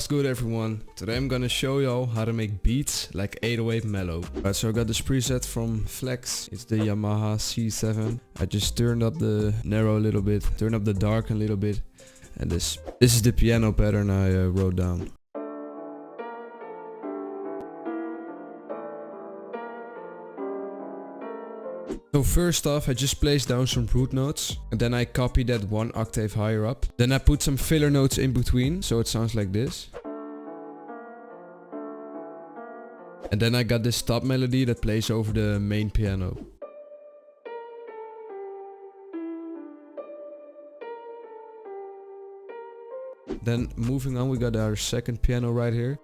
What's good everyone? Today I'm gonna show y'all how to make beats like 808 Melo. Alright, so I got this preset from Flex. It's the Yamaha C7. I just turned up the narrow a little bit, turned up the dark a little bit, and this is the piano pattern I wrote down. So first off, I just placed down some root notes, and then I copied that one octave higher up. Then I put some filler notes in between, so it sounds like this. And then I got this top melody that plays over the main piano. Then moving on, we got our second piano right here.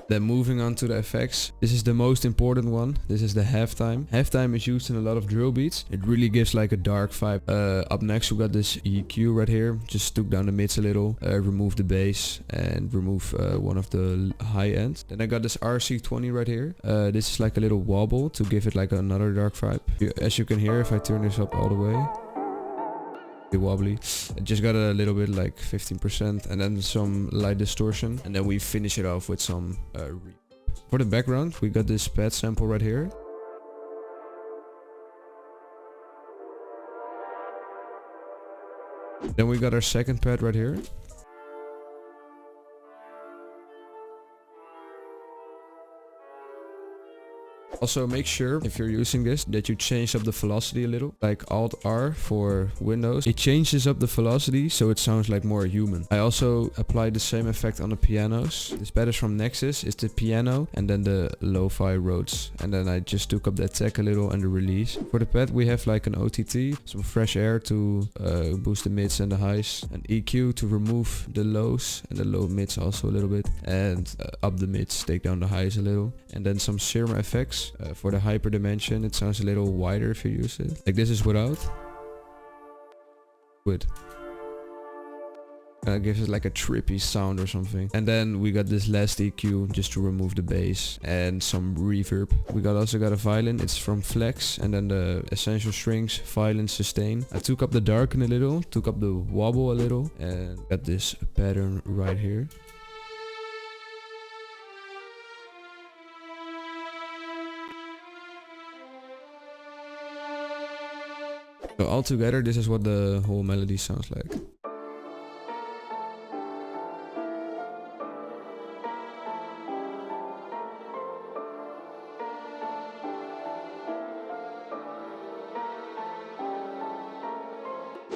Then moving on to the effects. This is the most important one. This is the halftime. Halftime is used in a lot of drill beats. It really gives like a dark vibe. Up next we got this EQ right here. Just took down the mids a little, remove the bass and remove one of the high ends. Then I got this RC20 right here. This is like a little wobble to give it like another dark vibe. As you can hear, if I turn this up all the way, wobbly. I just got a little bit like 15% and then some light distortion, and then we finish it off with some reverb. For the background we got this pad sample right here. Then we got our second pad right here. Also make sure, if you're using this, that you change up the velocity a little. Like Alt-R for Windows. It changes up the velocity so it sounds like more human. I also applied the same effect on the pianos. This pad is from Nexus. It's the piano and then the lo-fi Rhodes. And then I just took up that tech a little and the release. For the pad we have like an OTT, some fresh air to boost the mids and the highs, an EQ to remove the lows and the low mids also a little bit, and up the mids, take down the highs a little, and then some serum effects. For the hyper dimension, it sounds a little wider if you use it. Like this is without. With. Gives it like a trippy sound or something. And then we got this last EQ just to remove the bass and some reverb. We also got a violin. It's from Flex, and then the essential strings, violin, sustain. I took up the darken a little, took up the wobble a little, and got this pattern right here. So all together, this is what the whole melody sounds like.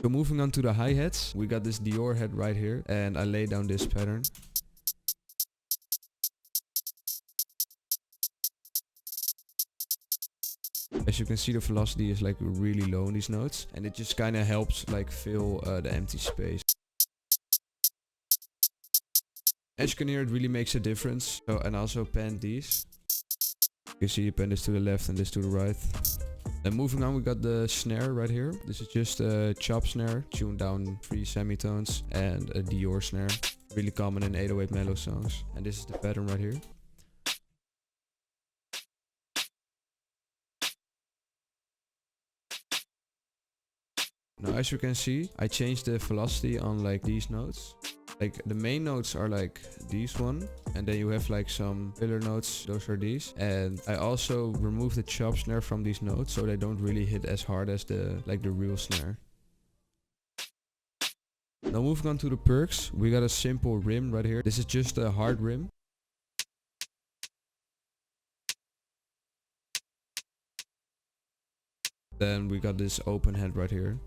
So moving on to the hi-hats, we got this Dior head right here, and I laid down this pattern. As you can see, the velocity is like really low in these notes, and it just kind of helps like fill the empty space. As you can hear, it really makes a difference. So, and also pan these. You can see you pan this to the left and this to the right. And moving on, we got the snare right here. This is just a chop snare, tuned down 3 semitones, and a Dior snare. Really common in 808 Melo songs. And this is the pattern right here. Now as you can see, I changed the velocity on like these notes. Like the main notes are like these one, and then you have like some filler notes, those are these. And I also removed the chop snare from these notes so they don't really hit as hard as the real snare. Now moving on to the perks, we got a simple rim right here. This is just a hard rim. Then we got this open head right here.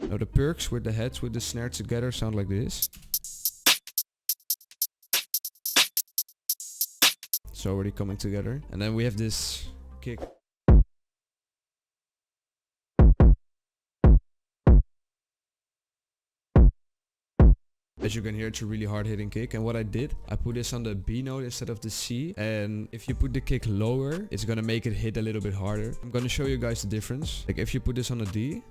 Now the perks with the heads with the snare together sound like this. It's already coming together. And then we have this kick. As you can hear, it's a really hard hitting kick, and what I did, I put this on the B note instead of the C, and if you put the kick lower, it's gonna make it hit a little bit harder. I'm gonna show you guys the difference. Like if you put this on a D,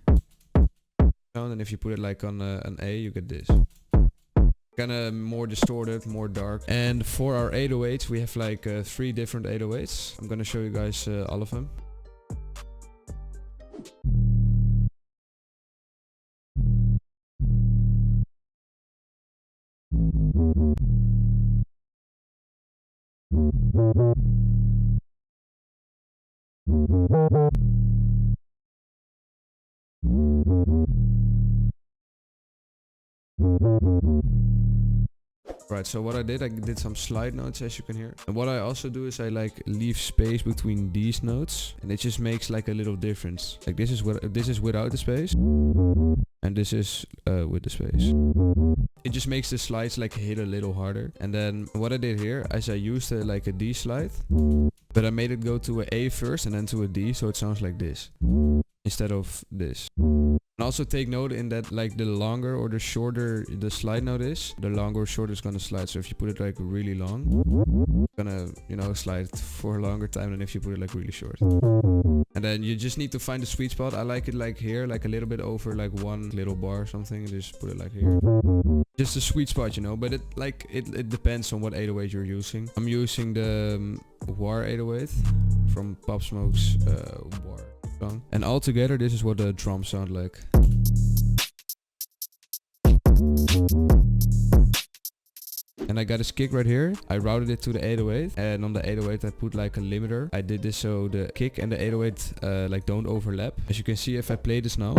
and if you put it like on an A, you get this. Kinda more distorted, more dark. And for our 808s, we have like 3 different 808s. I'm gonna show you guys all of them. Right, so what I did some slide notes, as you can hear. And what I also do is I like leave space between these notes, and it just makes like a little difference. Like this is without the space, and this is with the space. It just makes the slides like hit a little harder. And then what I did here is I used like a D slide, but I made it go to an A first and then to a D, so it sounds like this instead of this. And also take note in that like the longer or the shorter the slide note is, the longer or shorter it's gonna slide. So if you put it like really long, it's gonna, you know, slide for a longer time than if you put it like really short. And then you just need to find the sweet spot. I like it like here, like a little bit over like 1 little bar or something. Just put it like here. Just a sweet spot, you know, but it depends on what 808 you're using. I'm using the War 808 from Pop Smoke's War song. And all together, this is what the drums sound like. And I got this kick right here. I routed it to the 808, and on the 808 I put like a limiter. I did this so the kick and the 808 like don't overlap. As you can see, if I play this now,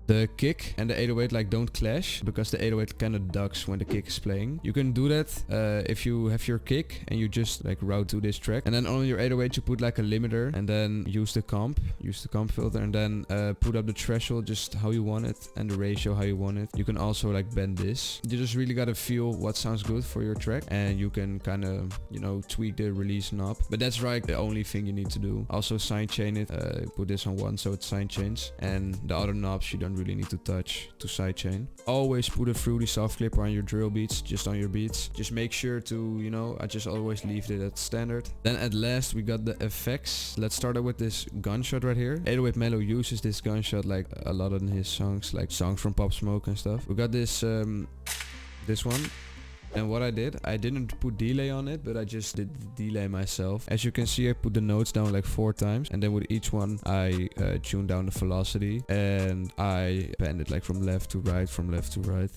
the kick and the 808 like don't clash, because the 808 kind of ducks when the kick is playing. You can do that if you have your kick and you just like route to this track, and then on your 808 you put like a limiter, and then use the comp filter, and then put up the threshold just how you want it and the ratio how you want it. You can also like bend this. You just really gotta feel what sounds good for your track, and you can kind of, you know, tweak the release knob. But that's right, the only thing you need to do. Also sidechain it. Put this on 1 so it sidechains, and the other knobs you don't really need to touch to sidechain. Always put a fruity soft clipper on your drill beats, just on your beats. Just make sure to, you know, I just always leave it at standard. Then at last we got the effects. Let's start out with this gunshot right here. 808 Melo uses this gunshot like a lot in his songs, like songs from Pop Smoke and stuff. We got this this one. And what I didn't put delay on it, but I just did the delay myself. As you can see, I put the notes down like 4 times, and then with each one I tuned down the velocity, and I bend it like from left to right, from left to right,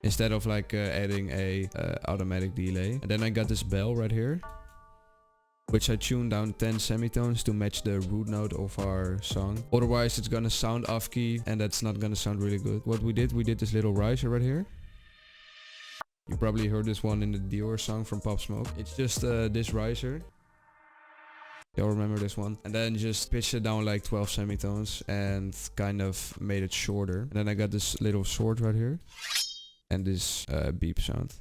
instead of like adding a automatic delay. And then I got this bell right here, which I tuned down 10 semitones to match the root note of our song. Otherwise it's gonna sound off key, and that's not gonna sound really good. What we did this little riser right here. You probably heard this one in the Dior song from Pop Smoke. It's just this riser. Y'all remember this one? And then just pitched it down like 12 semitones and kind of made it shorter. And then I got this little sword right here, and this beep sound,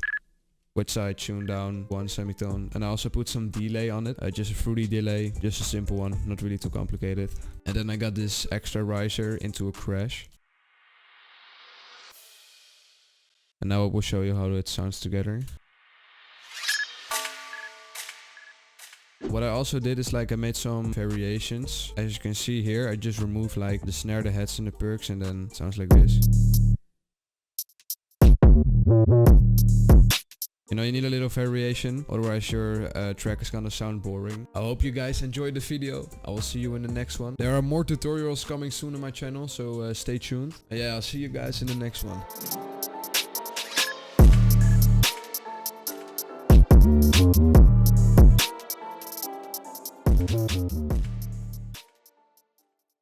which I tuned down 1 semitone, and I also put some delay on it, just a fruity delay, just a simple one, not really too complicated. And then I got this extra riser into a crash. And now I will show you how it sounds together. What I also did is like I made some variations. As you can see here, I just removed like the snare, the heads and the percs, and then it sounds like this. You know, you need a little variation, otherwise your track is gonna sound boring. I hope you guys enjoyed the video. I will see you in the next one. There are more tutorials coming soon on my channel, so stay tuned. And yeah, I'll see you guys in the next one.